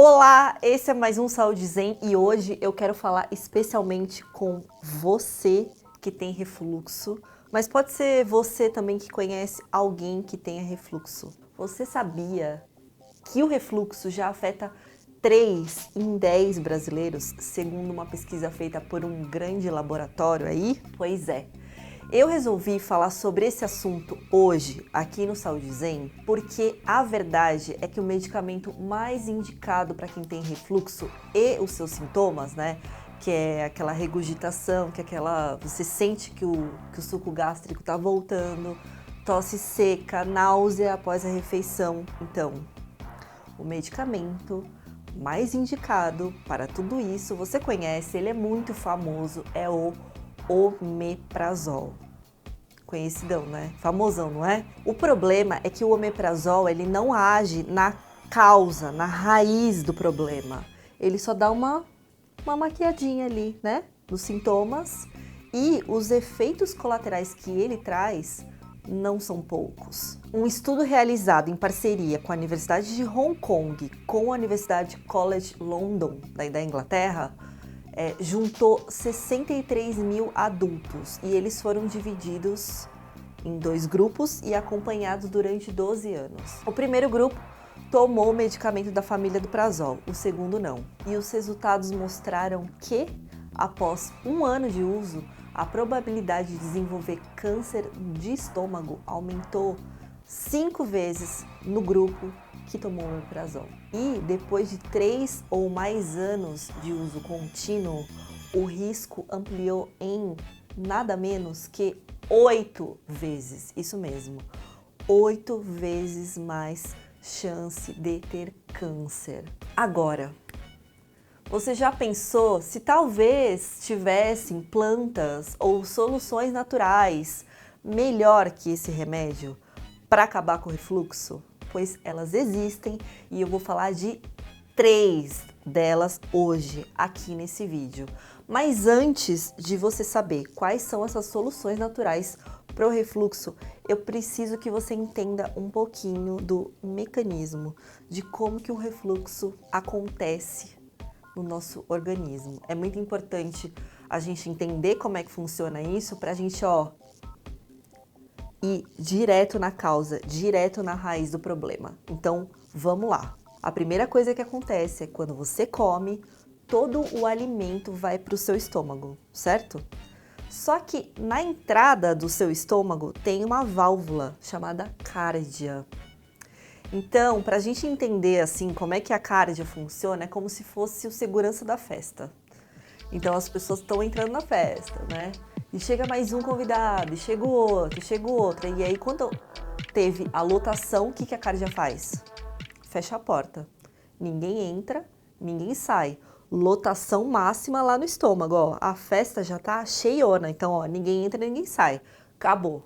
Olá, esse é mais um Saúde Zen e hoje eu quero falar especialmente com você que tem refluxo, mas pode ser você também que conhece alguém que tenha refluxo. Você sabia que o refluxo já afeta 3 em 10 brasileiros, segundo uma pesquisa feita por um grande laboratório aí? Pois é. Eu resolvi falar sobre esse assunto hoje, aqui no Saúde Zen, porque a verdade é que o medicamento mais indicado para quem tem refluxo e os seus sintomas, né? Que é aquela regurgitação, você sente que o suco gástrico tá voltando, tosse seca, náusea após a refeição. Então, o medicamento mais indicado para tudo isso, você conhece, ele é muito famoso, é o omeprazol. Conhecidão, né? Famosão, não é? O problema é que o omeprazol, ele não age na causa, na raiz do problema. Ele só dá uma maquiadinha ali, né? Nos sintomas, e os efeitos colaterais que ele traz não são poucos. Um estudo realizado em parceria com a Universidade de Hong Kong, com a Universidade College London, da Inglaterra, juntou 63 mil adultos e eles foram divididos em 2 grupos e acompanhados durante 12 anos. O primeiro grupo tomou o medicamento da família do prazol, o segundo não. E os resultados mostraram que, após 1 ano de uso, a probabilidade de desenvolver câncer de estômago aumentou 5 vezes no grupo que tomou o omeprazol. E depois de 3 ou mais anos de uso contínuo, o risco ampliou em nada menos que 8 vezes, isso mesmo, 8 vezes mais chance de ter câncer. Agora, você já pensou se talvez tivessem plantas ou soluções naturais melhor que esse remédio para acabar com o refluxo? Pois elas existem e eu vou falar de 3 delas hoje aqui nesse vídeo. Mas antes de você saber quais são essas soluções naturais para o refluxo, eu preciso que você entenda um pouquinho do mecanismo, de como que o refluxo acontece no nosso organismo. É muito importante a gente entender como é que funciona isso para a gente, ir direto na causa, direto na raiz do problema. Então, vamos lá. A primeira coisa que acontece é quando você come, todo o alimento vai para o seu estômago, certo? Só que na entrada do seu estômago tem uma válvula chamada cárdia. Então, para a gente entender assim como é que a cárdia funciona, é como se fosse o segurança da festa. Então as pessoas estão entrando na festa, né? E chega mais um convidado, e chega o outro. E aí, quando teve a lotação, o que a cárdia faz? Fecha a porta. Ninguém entra, ninguém sai. Lotação máxima lá no estômago, ó. A festa já tá cheiona, então, ninguém entra, ninguém sai. Acabou.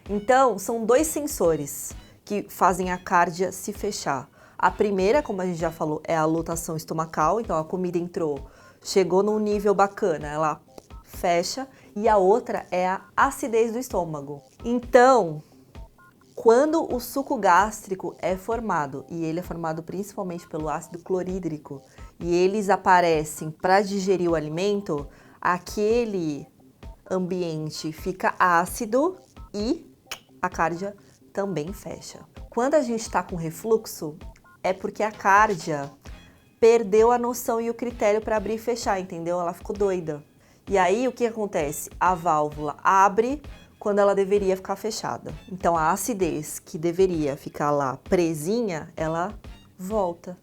Então, são 2 sensores que fazem a cárdia se fechar. A primeira, como a gente já falou, é a lotação estomacal. Então, a comida entrou, chegou num nível bacana, ela fecha, e a outra é a acidez do estômago. Então, quando o suco gástrico é formado, e ele é formado principalmente pelo ácido clorídrico, e eles aparecem para digerir o alimento, aquele ambiente fica ácido e a cárdia também fecha. Quando a gente está com refluxo, é porque a cárdia perdeu a noção e o critério para abrir e fechar, entendeu? Ela ficou doida. E aí, o que acontece? A válvula abre quando ela deveria ficar fechada. Então, a acidez que deveria ficar lá presinha, ela volta.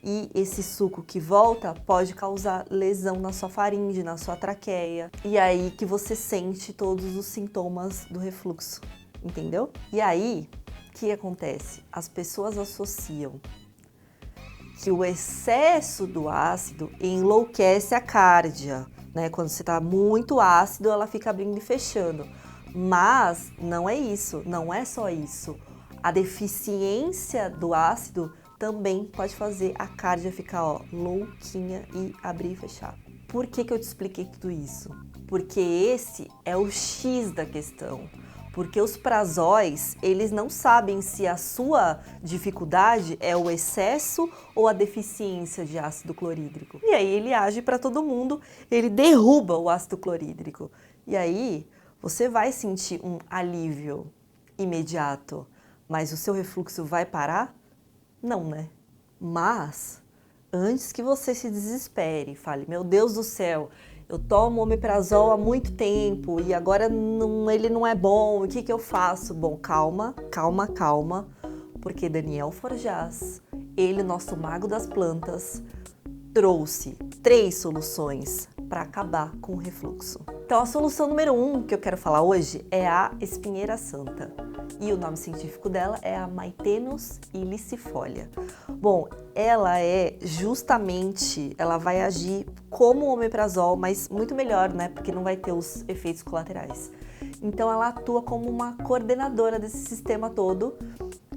E esse suco que volta pode causar lesão na sua faringe, na sua traqueia. E aí que você sente todos os sintomas do refluxo, entendeu? E aí, o que acontece? As pessoas associam que o excesso do ácido enlouquece a cárdia, né? Quando você está muito ácido, ela fica abrindo e fechando. Mas não é isso, não é só isso. A deficiência do ácido também pode fazer a cárdia ficar, louquinha e abrir e fechar. Por que eu te expliquei tudo isso? Porque esse é o X da questão. Porque os prazóis, eles não sabem se a sua dificuldade é o excesso ou a deficiência de ácido clorídrico. E aí ele age para todo mundo, ele derruba o ácido clorídrico. E aí você vai sentir um alívio imediato, mas o seu refluxo vai parar? Não, né? Mas antes que você se desespere e fale, meu Deus do céu, eu tomo omeprazol há muito tempo e agora ele não é bom, o que que eu faço? Bom, calma, calma, calma, porque Daniel Forjaz, ele, nosso mago das plantas, trouxe 3 soluções para acabar com o refluxo. Então a solução número 1 que eu quero falar hoje é a espinheira santa. E o nome científico dela é a Maithenus ilicifolia. Bom, ela ela vai agir como o omeprazol, mas muito melhor, né? Porque não vai ter os efeitos colaterais. Então ela atua como uma coordenadora desse sistema todo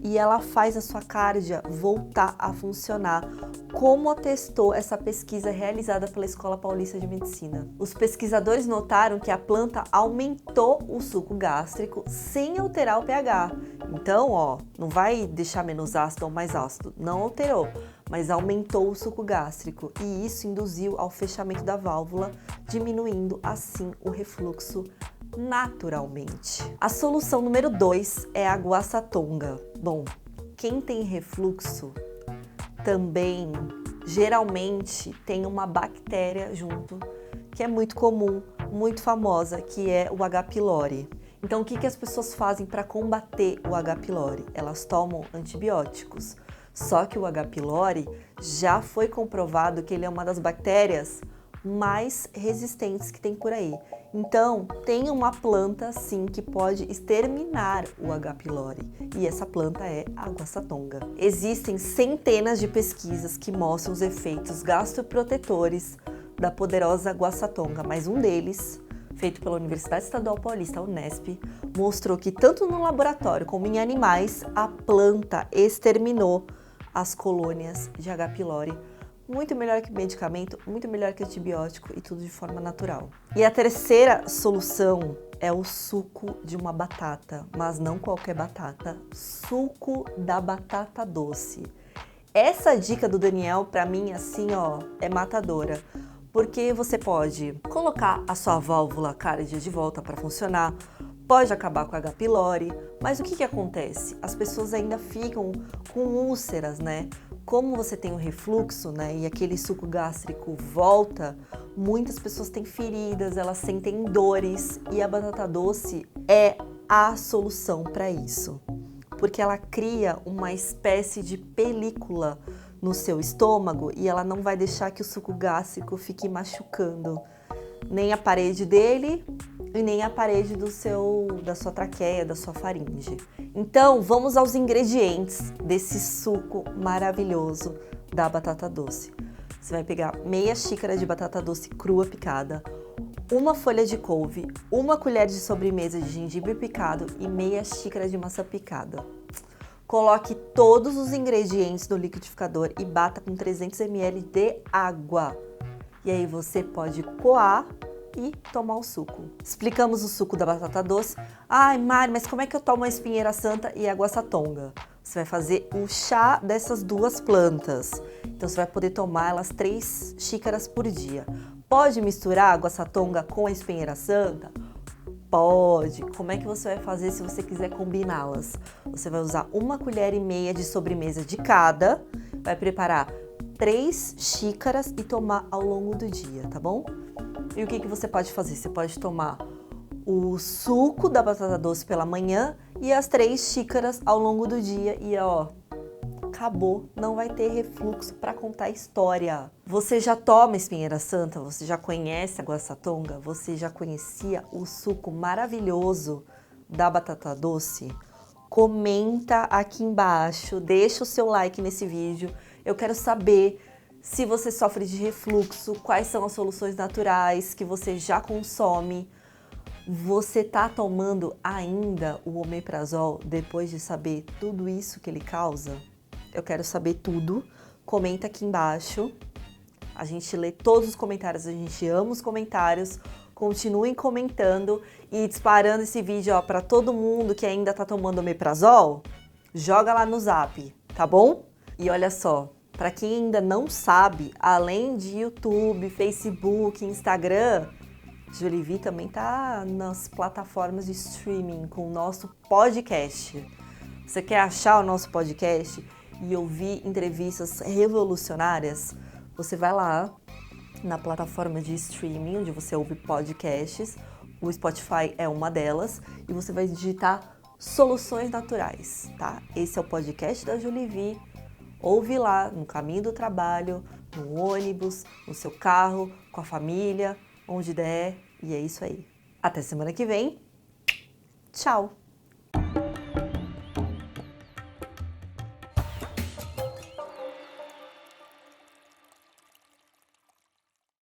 e ela faz a sua cárdia voltar a funcionar, como atestou essa pesquisa realizada pela Escola Paulista de Medicina. Os pesquisadores notaram que a planta aumentou o suco gástrico sem alterar o pH. Então, ó, não vai deixar menos ácido ou mais ácido, não alterou, mas aumentou o suco gástrico e isso induziu ao fechamento da válvula, diminuindo assim o refluxo naturalmente. A solução número 2 é a guaçatonga. Bom, quem tem refluxo também geralmente tem uma bactéria junto, que é muito comum, muito famosa, que é o H. pylori. Então, o que as pessoas fazem para combater o H. pylori? Elas tomam antibióticos. Só que o H. pylori já foi comprovado que ele é uma das bactérias mais resistentes que tem por aí. Então, tem uma planta sim que pode exterminar o H. pylori e essa planta é a guaçatonga. Existem centenas de pesquisas que mostram os efeitos gastroprotetores da poderosa guaçatonga, mas um deles, feito pela Universidade Estadual Paulista, a Unesp, mostrou que tanto no laboratório como em animais, a planta exterminou as colônias de H. pylori. Muito melhor que medicamento, muito melhor que antibiótico e tudo de forma natural. E a terceira solução é o suco de uma batata, mas não qualquer batata, suco da batata doce. Essa dica do Daniel, pra mim, assim, ó, é matadora. Porque você pode colocar a sua válvula cárdia de volta para funcionar, pode acabar com o H. pylori, mas o que acontece? As pessoas ainda ficam com úlceras, né? Como você tem o refluxo, né, e aquele suco gástrico volta, muitas pessoas têm feridas, elas sentem dores e a batata doce é a solução para isso, porque ela cria uma espécie de película no seu estômago e ela não vai deixar que o suco gástrico fique machucando nem a parede dele e nem a parede da sua traqueia, da sua faringe. Então, vamos aos ingredientes desse suco maravilhoso da batata doce. Você vai pegar meia xícara de batata doce crua picada, uma folha de couve, uma colher de sobremesa de gengibre picado e meia xícara de maçã picada. Coloque todos os ingredientes no liquidificador e bata com 300 ml de água. E aí você pode coar e tomar o suco. Explicamos o suco da batata doce. Ai, Mari, mas como é que eu tomo a espinheira santa e a guaçatonga? Você vai fazer o chá dessas duas plantas. Então você vai poder tomar elas 3 xícaras por dia. Pode misturar a guaçatonga com a espinheira santa? Pode. Como é que você vai fazer se você quiser combiná-las? Você vai usar 1,5 colher de sobremesa de cada, vai preparar 3 xícaras e tomar ao longo do dia, tá bom? E o que você pode fazer? Você pode tomar o suco da batata doce pela manhã e as 3 xícaras ao longo do dia e ó, acabou, não vai ter refluxo para contar a história. Você já toma espinheira santa? Você já conhece a guaçatonga? Você já conhecia o suco maravilhoso da batata doce? Comenta aqui embaixo, deixa o seu like nesse vídeo. Eu quero saber se você sofre de refluxo, quais são as soluções naturais que você já consome. Você tá tomando ainda o omeprazol depois de saber tudo isso que ele causa? Eu quero saber tudo. Comenta aqui embaixo. A gente lê todos os comentários, a gente ama os comentários. continuem comentando e disparando esse vídeo para todo mundo que ainda tá tomando omeprazol. Joga lá no Zap, tá bom? E olha só, para quem ainda não sabe, além de YouTube, Facebook, Instagram, Jolivie também tá nas plataformas de streaming com o nosso podcast. Você quer achar o nosso podcast e ouvir entrevistas revolucionárias? Você vai lá na plataforma de streaming onde você ouve podcasts, o Spotify é uma delas, e você vai digitar Soluções Naturais, tá? Esse é o podcast da Jolivie. Ouve lá no caminho do trabalho, no ônibus, no seu carro, com a família, onde der, e é isso aí. Até semana que vem. Tchau!